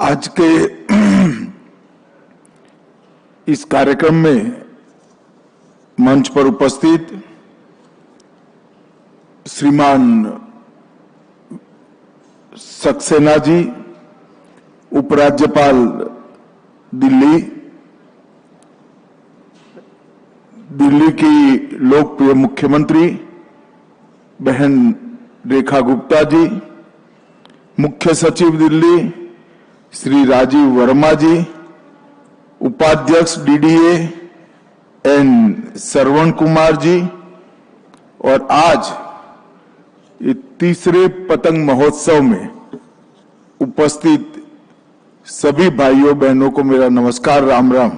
आज के इस कार्यक्रम में मंच पर उपस्थित श्रीमान सक्सेना जी, उपराज्यपाल दिल्ली की लोकप्रिय मुख्यमंत्री बहन रेखा गुप्ता जी, मुख्य सचिव दिल्ली श्री राजीव वर्मा जी, उपाध्यक्ष डीडीए एन श्रवण कुमार जी, और आज ये तीसरे पतंग महोत्सव में उपस्थित सभी भाइयों बहनों को मेरा नमस्कार, राम राम।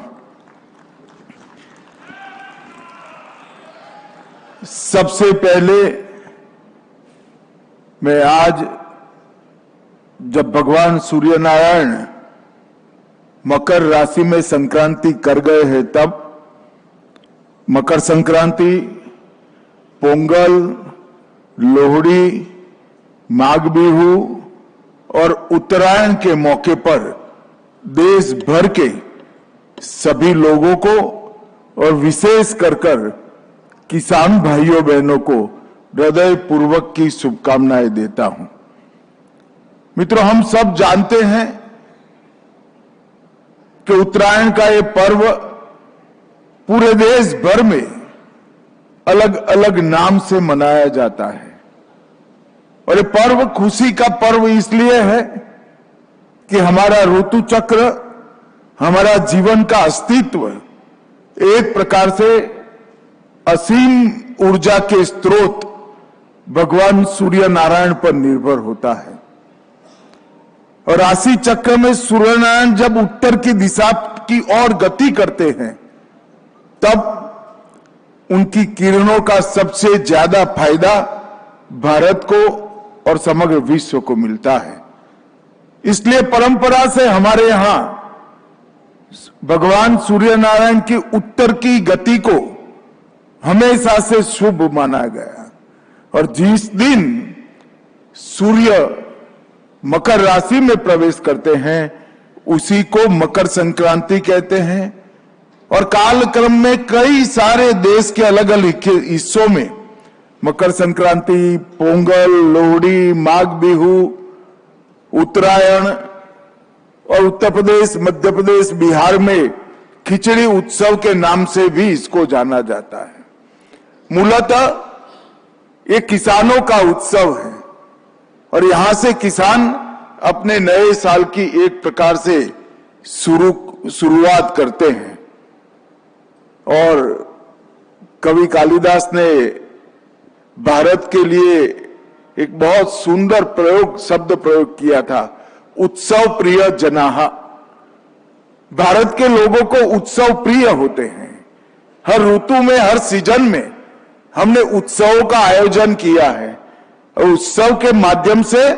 सबसे पहले मैं आज जब भगवान सूर्य नारायण मकर राशि में संक्रांति कर गए हैं, तब मकर संक्रांति, पोंगल, लोहड़ी, माघ बिहू और उत्तरायण के मौके पर देश भर के सभी लोगों को और विशेष कर किसान भाइयों बहनों को हृदय पूर्वक की शुभकामनाएं देता हूं। मित्रों, हम सब जानते हैं कि उत्तरायण का ये पर्व पूरे देश भर में अलग अलग नाम से मनाया जाता है, और ये पर्व खुशी का पर्व इसलिए है कि हमारा ऋतु चक्र, हमारा जीवन का अस्तित्व एक प्रकार से असीम ऊर्जा के स्रोत भगवान सूर्य नारायण पर निर्भर होता है। और राशि चक्र में सूर्य नारायण जब उत्तर की दिशा की ओर गति करते हैं, तब उनकी किरणों का सबसे ज्यादा फायदा भारत को और समग्र विश्व को मिलता है। इसलिए परंपरा से हमारे यहां भगवान सूर्य नारायण की उत्तर की गति को हमेशा से शुभ माना गया, और जिस दिन सूर्य मकर राशि में प्रवेश करते हैं उसी को मकर संक्रांति कहते हैं। और कालक्रम में कई सारे देश के अलग अलग हिस्सों में मकर संक्रांति, पोंगल, लोहड़ी, माघ बिहू, उत्तरायण, और उत्तर प्रदेश, मध्य प्रदेश, बिहार में खिचड़ी उत्सव के नाम से भी इसको जाना जाता है। मूलतः ये किसानों का उत्सव है, और यहां से किसान अपने नए साल की एक प्रकार से शुरुआत करते हैं। और कवि कालिदास ने भारत के लिए एक बहुत सुंदर शब्द प्रयोग किया था, उत्सव प्रिय जनाः। भारत के लोगों को उत्सव प्रिय होते हैं। हर ऋतु में, हर सीजन में हमने उत्सवों का आयोजन किया है, और उत्सव के माध्यम से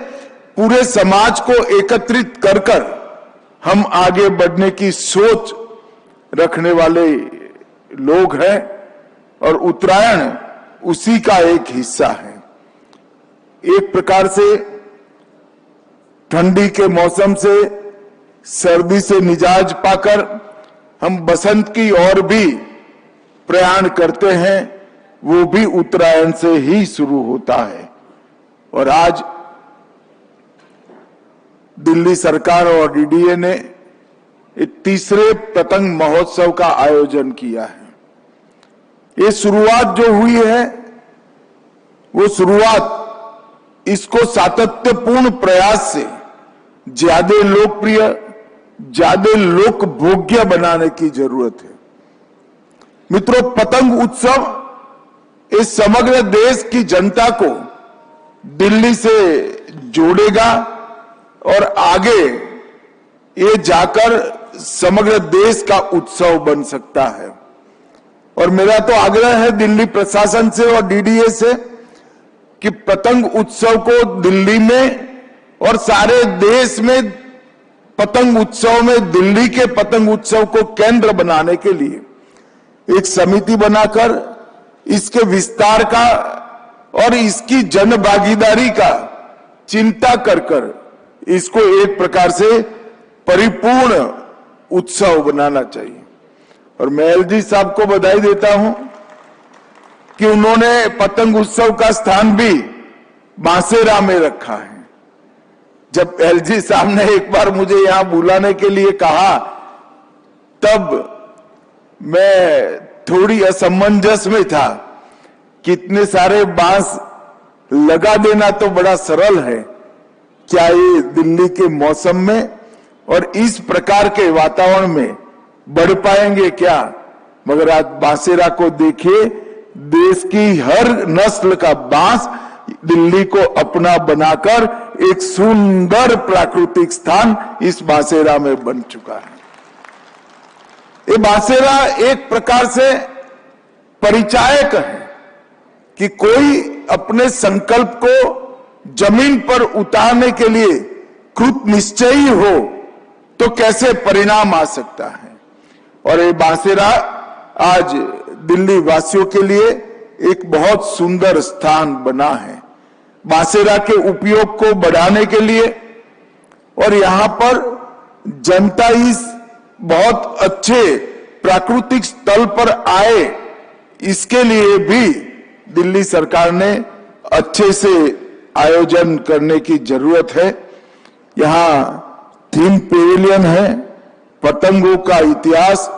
पूरे समाज को एकत्रित कर हम आगे बढ़ने की सोच रखने वाले लोग हैं, और उत्तरायण उसी का एक हिस्सा है। एक प्रकार से ठंडी के मौसम से, सर्दी से निजाज पाकर हम बसंत की ओर भी प्रयाण करते हैं, वो भी उत्तरायण से ही शुरू होता है। और आज दिल्ली सरकार और डीडीए ने तीसरे पतंग महोत्सव का आयोजन किया है। ये शुरुआत जो हुई है, वो शुरुआत इसको सातत्यपूर्ण प्रयास से ज्यादा लोकप्रिय, ज्यादा लोकभोग्य बनाने की जरूरत है। मित्रों, पतंग उत्सव इस समग्र देश की जनता को दिल्ली से जोड़ेगा, और आगे ये जाकर समग्र देश का उत्सव बन सकता है। और मेरा तो आग्रह है दिल्ली प्रशासन से और डीडीए से कि पतंग उत्सव को दिल्ली में और सारे देश में पतंग उत्सव में दिल्ली के पतंग उत्सव को केंद्र बनाने के लिए एक समिति बनाकर इसके विस्तार का और इसकी जन भागीदारी का चिंता कर इसको एक प्रकार से परिपूर्ण उत्सव बनाना चाहिए। और मैं एलजी साहब को बधाई देता हूं कि उन्होंने पतंग उत्सव का स्थान भी बांसेरा में रखा है। जब एलजी साहब ने एक बार मुझे यहां बुलाने के लिए कहा, तब मैं थोड़ी असमंजस में था कि इतने सारे बांस लगा देना तो बड़ा सरल है, क्या ये दिल्ली के मौसम में और इस प्रकार के वातावरण में बढ़ पाएंगे क्या? मगर आज बांसेरा को देखिए, देश की हर नस्ल का बांस दिल्ली को अपना बनाकर एक सुंदर प्राकृतिक स्थान इस बांसेरा में बन चुका है। ये बांसेरा एक प्रकार से परिचायक है कि कोई अपने संकल्प को जमीन पर उतारने के लिए कृत निश्चयी हो तो कैसे परिणाम आ सकता है। और ये बांसेरा आज दिल्ली वासियों के लिए एक बहुत सुंदर स्थान बना है। बांसेरा के उपयोग को बढ़ाने के लिए और यहां पर जनता इस बहुत अच्छे प्राकृतिक स्थल पर आए, इसके लिए भी दिल्ली सरकार ने अच्छे से आयोजन करने की जरूरत है। यहां थीम पेविलियन है, पतंगों का इतिहास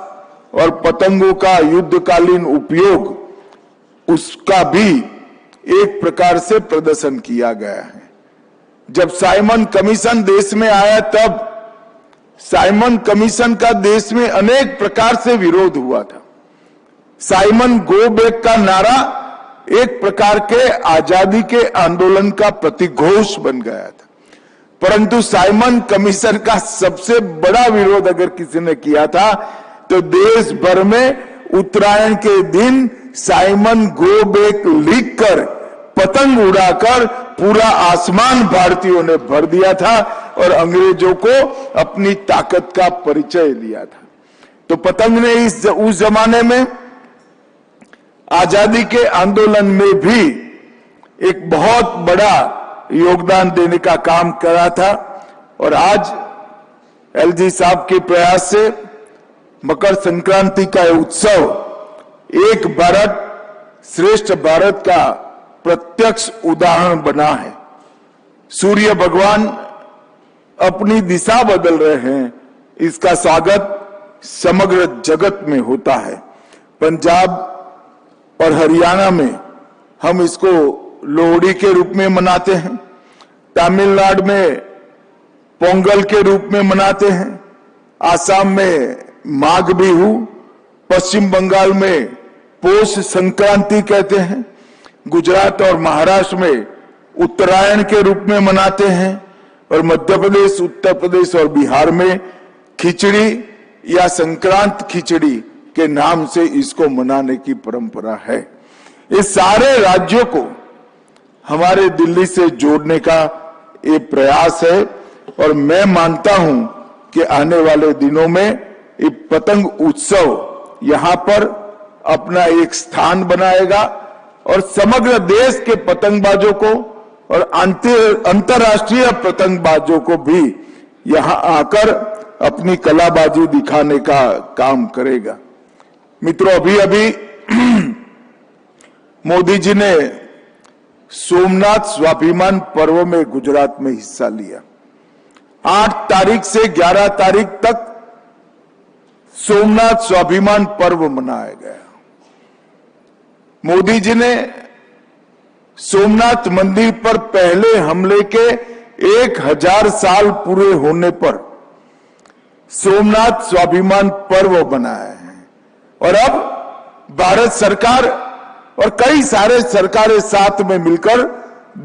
और पतंगों का युद्धकालीन उपयोग, उसका भी एक प्रकार से प्रदर्शन किया गया है। जब साइमन कमीशन देश में आया, तब साइमन कमीशन का देश में अनेक प्रकार से विरोध हुआ था। साइमन गो बैक का नारा एक प्रकार के आजादी के आंदोलन का प्रतिघोष बन गया था, परंतु साइमन कमीशन का सबसे बड़ा विरोध अगर किसी ने किया था तो देश भर में उत्तरायण के दिन साइमन गो बैक लिखकर पतंग उड़ाकर पूरा आसमान भारतीयों ने भर दिया था और अंग्रेजों को अपनी ताकत का परिचय दिया था। तो पतंग ने उस जमाने में आजादी के आंदोलन में भी एक बहुत बड़ा योगदान देने का काम करा था। और आज एलजी साहब के प्रयास से मकर संक्रांति का उत्सव एक भारत श्रेष्ठ भारत का प्रत्यक्ष उदाहरण बना है। सूर्य भगवान अपनी दिशा बदल रहे हैं, इसका स्वागत समग्र जगत में होता है। पंजाब और हरियाणा में हम इसको लोहड़ी के रूप में मनाते हैं, तमिलनाडु में पोंगल के रूप में मनाते हैं, आसाम में माघ बिहू, पश्चिम बंगाल में पौष संक्रांति कहते हैं, गुजरात और महाराष्ट्र में उत्तरायण के रूप में मनाते हैं और मध्य प्रदेश, उत्तर प्रदेश और बिहार में खिचड़ी या संक्रांत खिचड़ी के नाम से इसको मनाने की परंपरा है। ये सारे राज्यों को हमारे दिल्ली से जोड़ने का ये प्रयास है और मैं मानता हूं कि आने वाले दिनों में ये पतंग उत्सव यहां पर अपना एक स्थान बनाएगा और समग्र देश के पतंगबाजों को और अंतर्राष्ट्रीय पतंगबाजों को भी यहां आकर अपनी कलाबाजी दिखाने का काम करेगा। मित्रों, अभी अभी मोदी जी ने सोमनाथ स्वाभिमान पर्व में गुजरात में हिस्सा लिया। 8 तारीख से 11 तारीख तक सोमनाथ स्वाभिमान पर्व मनाया गया। मोदी जी ने सोमनाथ मंदिर पर पहले हमले के 1000 साल पूरे होने पर सोमनाथ स्वाभिमान पर्व बनाया है और अब भारत सरकार और कई सारे सरकारें साथ में मिलकर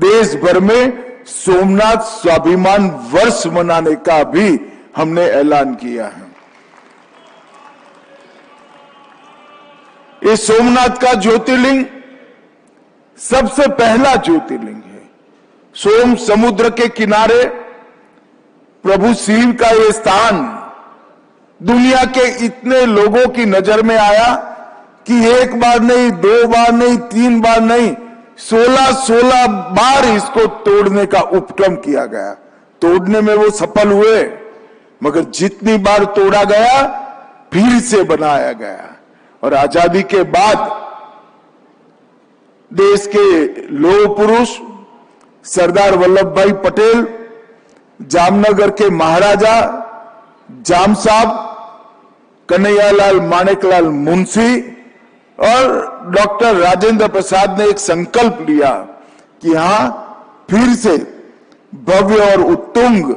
देश भर में सोमनाथ स्वाभिमान वर्ष मनाने का भी हमने ऐलान किया है। ये सोमनाथ का ज्योतिर्लिंग सबसे पहला ज्योतिर्लिंग है। सोम समुद्र के किनारे प्रभु शिव का ये स्थान दुनिया के इतने लोगों की नजर में आया कि एक बार नहीं, 2 बार नहीं, 3 बार नहीं, 16 बार इसको तोड़ने का उपक्रम किया गया। तोड़ने में वो सफल हुए, मगर जितनी बार तोड़ा गया फिर से बनाया गया। और आजादी के बाद देश के लौह पुरुष सरदार वल्लभ भाई पटेल, जामनगर के महाराजा जाम साहब, कन्हैयालाल माणेकलाल मुंशी और डॉक्टर राजेंद्र प्रसाद ने एक संकल्प लिया कि यहां फिर से भव्य और उत्तुंग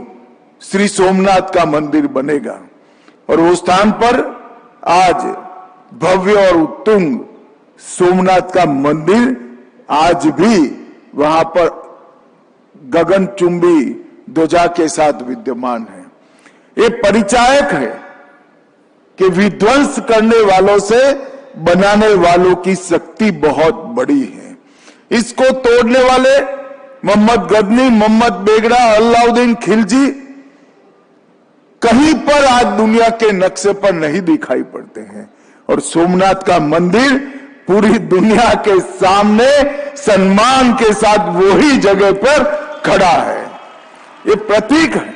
श्री सोमनाथ का मंदिर बनेगा। और उस स्थान पर आज भव्य और उत्तुंग सोमनाथ का मंदिर आज भी वहां पर गगनचुंबी ध्वजा के साथ विद्यमान है। ये परिचायक है कि विध्वंस करने वालों से बनाने वालों की शक्ति बहुत बड़ी है। इसको तोड़ने वाले मोहम्मद गजनी, मोहम्मद बेगड़ा, अलाउद्दीन खिलजी कहीं पर आज दुनिया के नक्शे पर नहीं दिखाई पड़ते हैं। और सोमनाथ का मंदिर पूरी दुनिया के सामने सम्मान के साथ वही जगह पर खड़ा है। ये प्रतीक है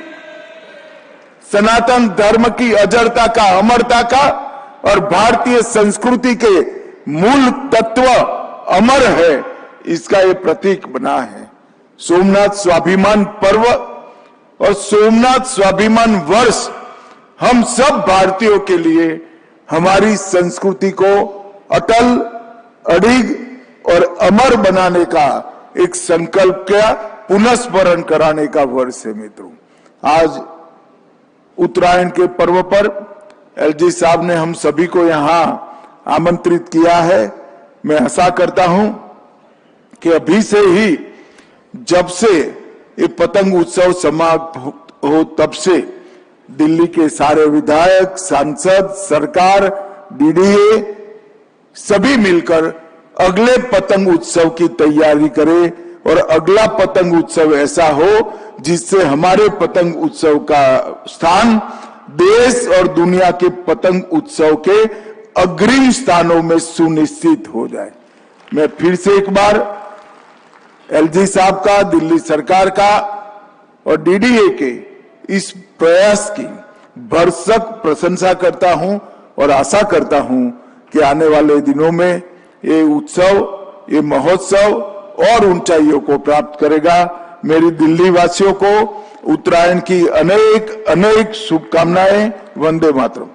सनातन धर्म की अजरता का, अमरता का, और भारतीय संस्कृति के मूल तत्व अमर है, इसका ये प्रतीक बना है। सोमनाथ स्वाभिमान पर्व और सोमनाथ स्वाभिमान वर्ष हम सब भारतीयों के लिए हमारी संस्कृति को अटल, अडिग और अमर बनाने का एक संकल्प का पुनस्मरण कराने का वर्ष है। मित्रों, आज उत्तरायण के पर्व पर एलजी साहब ने हम सभी को यहां आमंत्रित किया है। मैं आशा करता हूं कि अभी से ही, जब से ये पतंग उत्सव समाप्त हो तब से दिल्ली के सारे विधायक, सांसद, सरकार, डीडीए सभी मिलकर अगले पतंग उत्सव की तैयारी करें और अगला पतंग उत्सव ऐसा हो जिससे हमारे पतंग उत्सव का स्थान देश और दुनिया के पतंग उत्सव के अग्रिम स्थानों में सुनिश्चित हो जाए। मैं फिर से एक बार एलजी साहब का, दिल्ली सरकार का और डीडीए के इस प्रयास की भरसक प्रशंसा करता हूं और आशा करता हूं कि आने वाले दिनों में ये उत्सव, ये महोत्सव और ऊंचाइयों को प्राप्त करेगा। मेरी दिल्ली वासियों को उत्तरायण की अनेक अनेक शुभकामनाएं। वंदे मातरम।